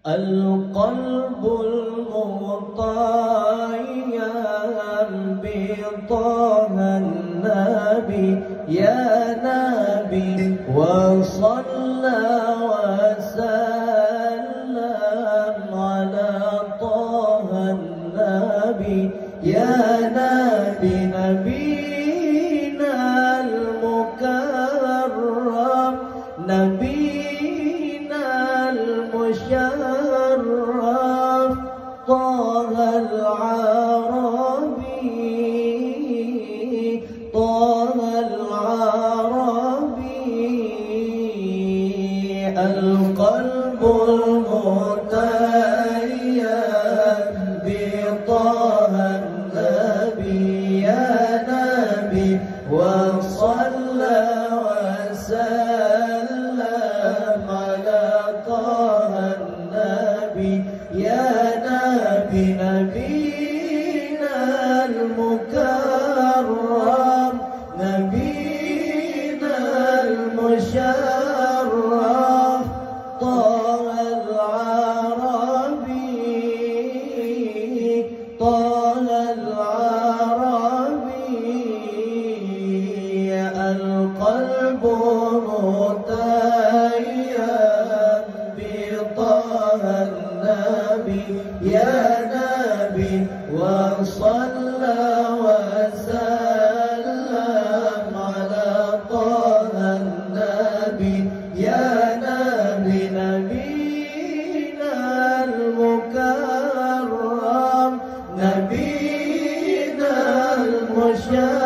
القلب المطيب بطه النبي يا نبي وصلى وسلم على طه النبي يا نبي نبينا المكرم نبينا المشرف طه العربي طه العربي القلب المتيم بطه النبي يا نبي وصلى وسلم على طه النبي يا نبي نبينا المكرم نبينا المشرف طه العربي طه العربي القلب متيم بطه النبي يا نبي وصلى وسلم على طه النبي يا نبي نبينا المكرم نبينا المشرف